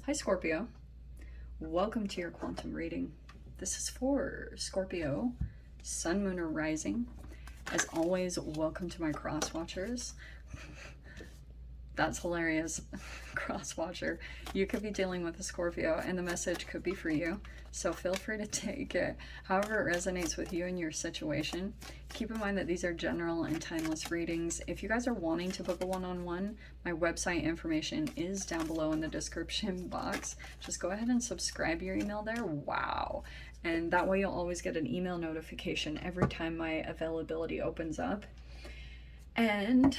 Hi Scorpio, welcome to your quantum reading. This is for Scorpio, Sun, Moon, or Rising. As always, welcome to my cross watchers. That's hilarious. Cross watcher. You could be dealing with a Scorpio and the message could be for you. So feel free to take it however it resonates with you and your situation. Keep in mind that these are general and timeless readings. If you guys are wanting to book a one-on-one, my website information is down below in the description box. Just go ahead and subscribe your email there. Wow. And that way you'll always get an email notification every time my availability opens up. And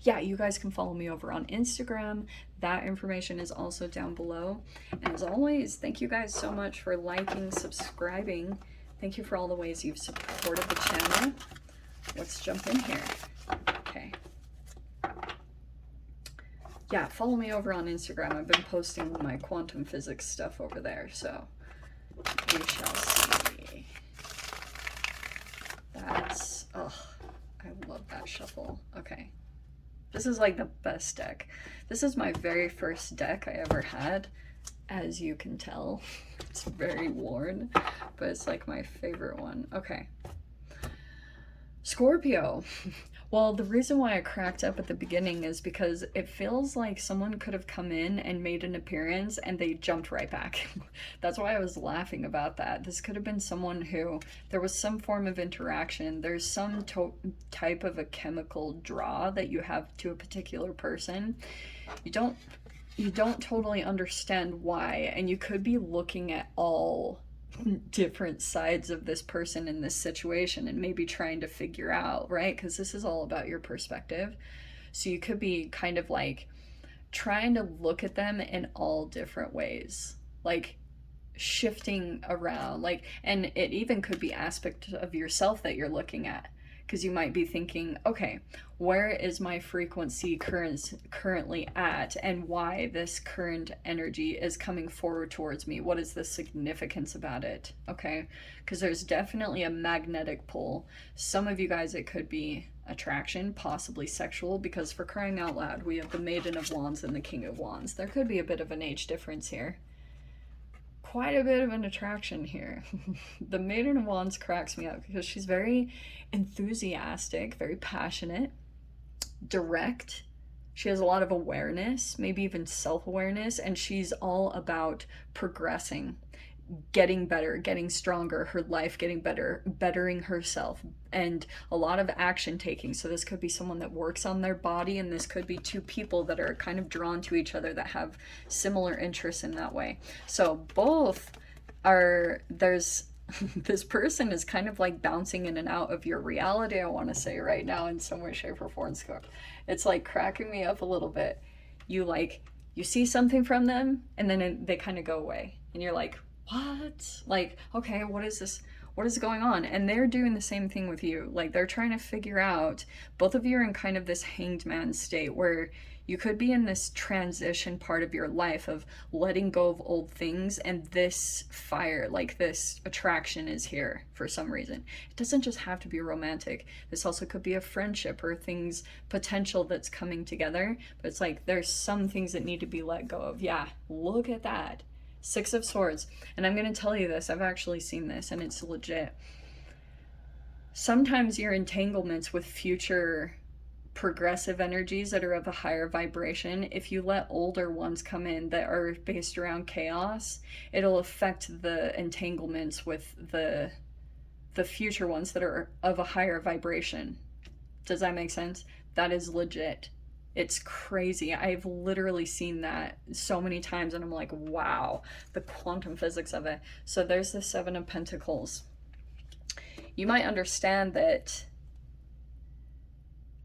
yeah, you guys can follow me over on Instagram. That information is also down below. And as always, thank you guys so much for liking, subscribing. Thank you for all the ways you've supported the channel. Let's jump in here. Okay. Yeah, follow me over on Instagram. I've been posting my quantum physics stuff over there, so we shall see. That's, oh, I love that shuffle. Okay. This is like the best deck. This is my very first deck I ever had, as you can tell. It's very worn, but it's like my favorite one. Okay. Scorpio. Well, the reason why I cracked up at the beginning is because it feels like someone could have come in and made an appearance and they jumped right back. That's why I was laughing about that. This could have been someone who, there was some form of interaction. There's some type of a chemical draw that you have to a particular person. You don't totally understand why, and you could be looking at all different sides of this person in this situation and maybe trying to figure out, right? Because this is all about your perspective. So you could be kind of like trying to look at them in all different ways, like shifting around, like, and it even could be aspects of yourself that you're looking at, because you might be thinking, okay, where is my frequency currently at, and why this current energy is coming forward towards me? What is the significance about it? Okay, because there's definitely a magnetic pull. Some of you guys, it could be attraction, possibly sexual, because for crying out loud, we have the Maiden of Wands and the King of Wands. There could be a bit of an age difference here. Quite a bit of an attraction here. The Maiden of Wands cracks me up because she's very enthusiastic, very passionate, direct. She has a lot of awareness, maybe even self-awareness, and she's all about progressing, getting better, getting stronger, her life getting better, bettering herself, and a lot of action taking. So this could be someone that works on their body, and this could be two people that are kind of drawn to each other that have similar interests in that way. So both are, there's this person is kind of like bouncing in and out of your reality, I want to say right now, in some way, shape, or form. It's like cracking me up a little bit. You see something from them, and then they kind of go away, and you're like, what? Like, okay, what is this? What is going on? And they're doing the same thing with you. Like, they're trying to figure out, both of you are in kind of this hanged man state where you could be in this transition part of your life of letting go of old things, and this fire, like this attraction, is here for some reason. It doesn't just have to be romantic. This also could be a friendship or things, potential that's coming together. But it's like there's some things that need to be let go of. Yeah, look at that. Six of Swords. And I'm going to tell you this, I've actually seen this and it's legit. Sometimes your entanglements with future progressive energies that are of a higher vibration, if you let older ones come in that are based around chaos, it'll affect the entanglements with the future ones that are of a higher vibration. Does that make sense? That is legit. It's crazy. I've literally seen that so many times and I'm like, wow, the quantum physics of it. So there's the Seven of Pentacles. You might understand that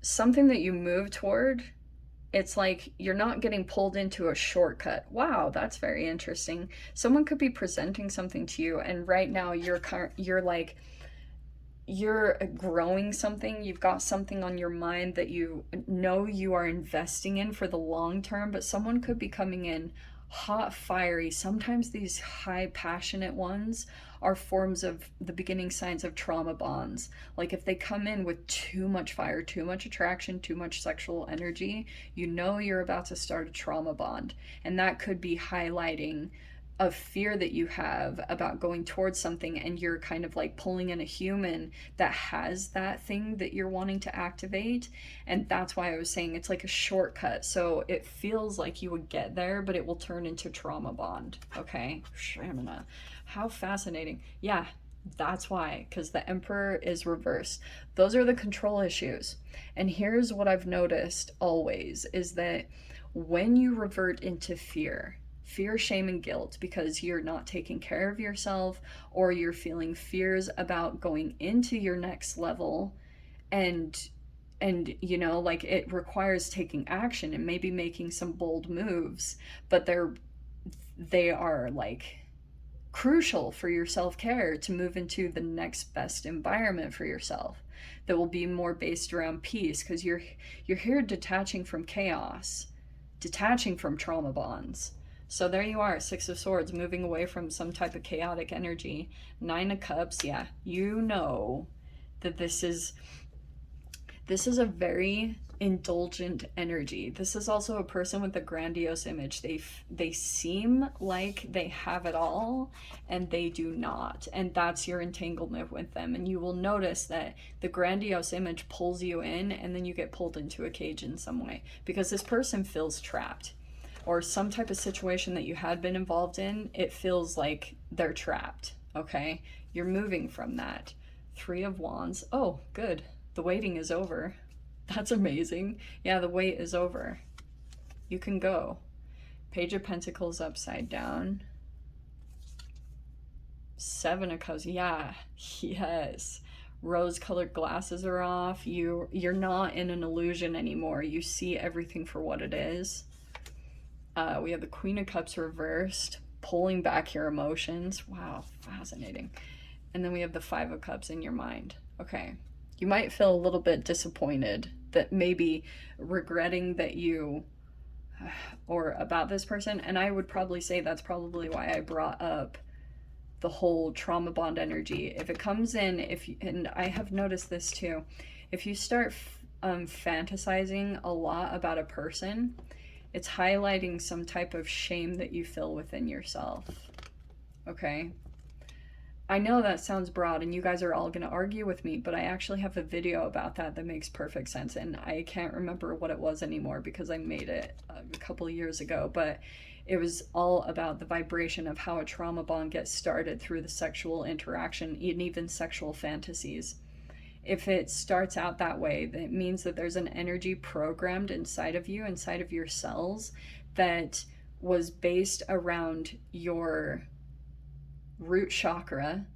something that you move toward, it's like you're not getting pulled into a shortcut. Wow, that's very interesting. Someone could be presenting something to you and right now you're like, you're growing something, you've got something on your mind that you know you are investing in for the long term, but someone could be coming in hot, fiery. Sometimes these high, passionate ones are forms of the beginning signs of trauma bonds. Like if they come in with too much fire, too much attraction, too much sexual energy, you know you're about to start a trauma bond. And that could be highlighting of fear that you have about going towards something, and you're kind of like pulling in a human that has that thing that you're wanting to activate. And that's why I was saying it's like a shortcut, so it feels like you would get there, but it will turn into trauma bond. Okay, Shamana, how fascinating. Yeah, that's why, because the Emperor is reversed. Those are the control issues. And here's what I've noticed always is that when you revert into fear, shame, and guilt because you're not taking care of yourself, or you're feeling fears about going into your next level, and you know, like it requires taking action and maybe making some bold moves, but they are like crucial for your self-care to move into the next best environment for yourself that will be more based around peace, because you're here detaching from chaos, detaching from trauma bonds. So there you are, Six of Swords, moving away from some type of chaotic energy. Nine of Cups, yeah, you know that this is a very indulgent energy. This is also a person with a grandiose image. They seem like they have it all, and they do not. And that's your entanglement with them. And you will notice that the grandiose image pulls you in, and then you get pulled into a cage in some way, because this person feels trapped, or some type of situation that you had been involved in, it feels like they're trapped. Okay, you're moving from that. Three of Wands. Oh, good. The waiting is over. That's amazing. Yeah, the wait is over. You can go. Page of Pentacles upside down. Seven of Cups. Yeah, yes. Rose-colored glasses are off. You're not in an illusion anymore. You see everything for what it is. We have the Queen of Cups reversed, pulling back your emotions. Wow, fascinating. And then we have the Five of Cups in your mind. Okay. You might feel a little bit disappointed, that maybe regretting that you, or about this person. And I would probably say that's probably why I brought up the whole trauma bond energy. If it comes in, and I have noticed this too, if you start fantasizing a lot about a person, it's highlighting some type of shame that you feel within yourself. Okay? I know that sounds broad, and you guys are all going to argue with me, but I actually have a video about that makes perfect sense, and I can't remember what it was anymore because I made it a couple of years ago, but it was all about the vibration of how a trauma bond gets started through the sexual interaction, and even sexual fantasies. If it starts out that way, that means that there's an energy programmed inside of you, inside of your cells, that was based around your root chakra,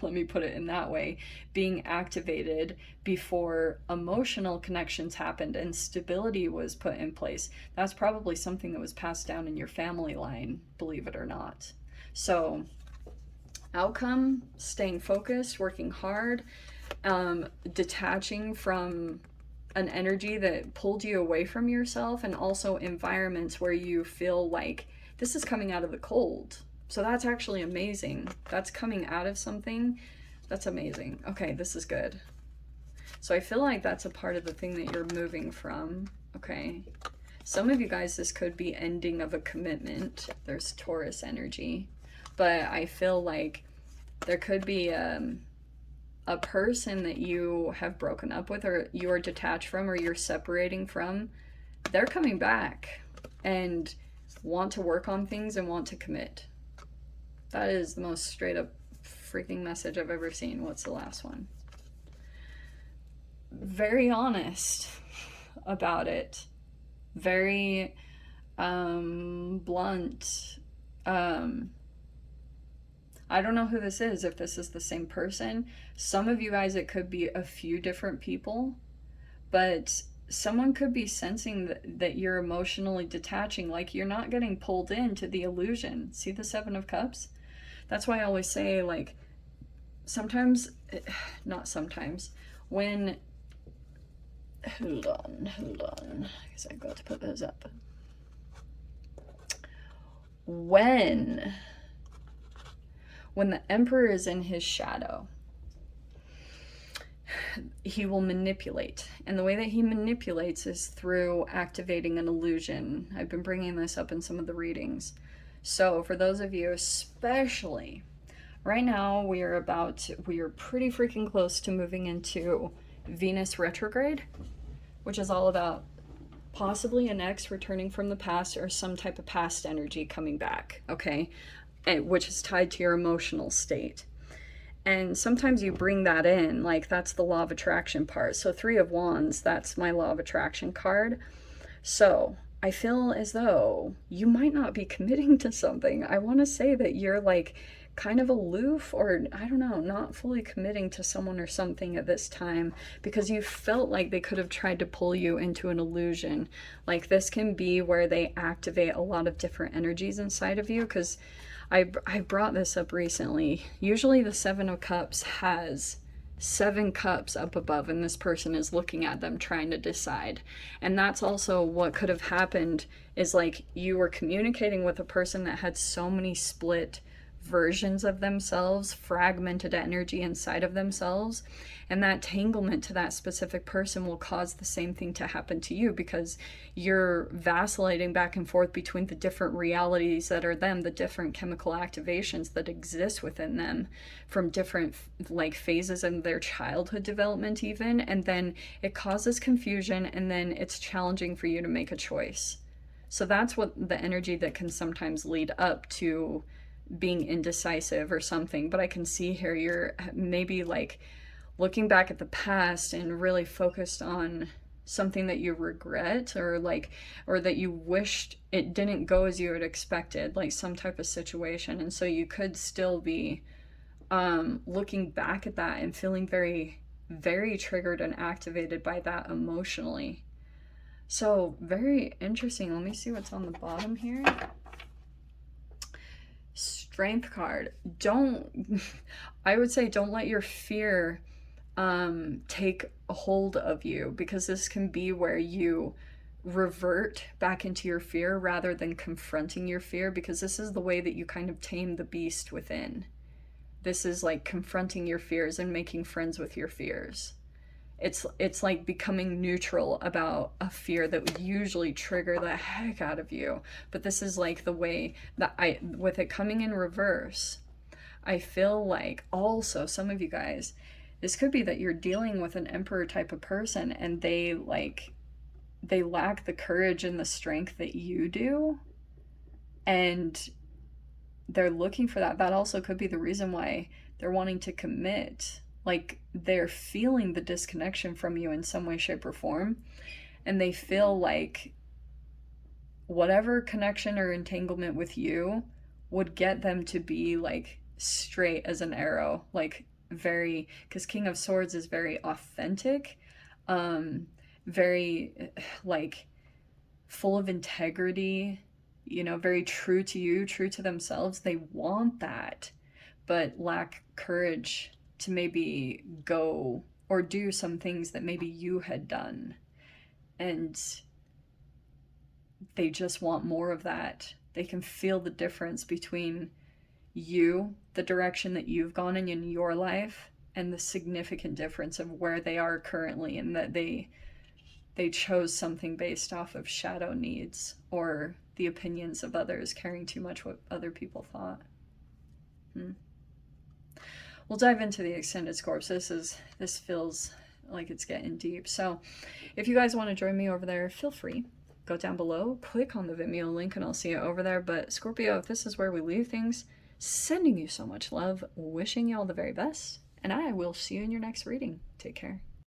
let me put it in that way, being activated before emotional connections happened and stability was put in place. That's probably something that was passed down in your family line, believe it or not. So, outcome, staying focused, working hard, detaching from an energy that pulled you away from yourself, and also environments where you feel like this is coming out of the cold. So that's actually amazing. That's coming out of something. That's amazing. Okay, this is good. So I feel like that's a part of the thing that you're moving from. Okay. Some of you guys, this could be ending of a commitment. There's Taurus energy. But I feel like there could be a person that you have broken up with, or you're detached from, or you're separating from. They're coming back and want to work on things and want to commit. That is the most straight up freaking message I've ever seen. What's the last one? Very honest about it. Very blunt. I don't know who this is, if this is the same person. Some of you guys, it could be a few different people, but someone could be sensing that you're emotionally detaching, like you're not getting pulled into the illusion. See the Seven of Cups? That's why I always say, like, sometimes, not sometimes, when, hold on, I guess I've got to put those up. when the Emperor is in his shadow, he will manipulate. And the way that he manipulates is through activating an illusion. I've been bringing this up in some of the readings. So for those of you, especially right now, we are pretty freaking close to moving into Venus retrograde, which is all about possibly an ex returning from the past or some type of past energy coming back, okay? Which is tied to your emotional state. And sometimes you bring that in, like that's the law of attraction part. So 3 of Wands, that's my law of attraction card. So I feel as though you might not be committing to something. I want to say that you're like kind of aloof, or I don't know, not fully committing to someone or something at this time, because you felt like they could have tried to pull you into an illusion. Like this can be where they activate a lot of different energies inside of you, because I brought this up recently. Usually the 7 of Cups has 7 cups up above, and this person is looking at them trying to decide. And that's also what could have happened, is like you were communicating with a person that had so many split versions of themselves, fragmented energy inside of themselves, and that tanglement to that specific person will cause the same thing to happen to you, because you're vacillating back and forth between the different realities that are them, the different chemical activations that exist within them from different like phases in their childhood development even, and then it causes confusion, and then it's challenging for you to make a choice. So that's what the energy that can sometimes lead up to being indecisive or something. But I can see here you're maybe like looking back at the past and really focused on something that you regret, or that you wished it didn't go as you had expected, like some type of situation. And so you could still be looking back at that and feeling very, very triggered and activated by that emotionally. So very interesting. Let me see what's on the bottom here. Strength card. I would say don't let your fear take a hold of you, because this can be where you revert back into your fear rather than confronting your fear, because this is the way that you kind of tame the beast within. This is like confronting your fears and making friends with your fears. It's like becoming neutral about a fear that would usually trigger the heck out of you. But this is like the way that with it coming in reverse, I feel like also some of you guys, this could be that you're dealing with an Emperor type of person, and they lack the courage and the strength that you do, and they're looking for that. That also could be the reason why they're wanting to commit. Like they're feeling the disconnection from you in some way, shape, or form, and they feel like whatever connection or entanglement with you would get them to be like straight as an arrow, like very, because King of Swords is very authentic, very like full of integrity, you know, very true to you, true to themselves. They want that, but lack courage to maybe go or do some things that maybe you had done. And they just want more of that. They can feel the difference between you, the direction that you've gone in your life, and the significant difference of where they are currently, and that they chose something based off of shadow needs or the opinions of others, caring too much what other people thought. We'll dive into the extended Scorps. This feels like it's getting deep. So if you guys want to join me over there, feel free. Go down below, click on the Vimeo link, and I'll see you over there. But Scorpio, if this is where we leave things, sending you so much love, wishing you all the very best, and I will see you in your next reading. Take care.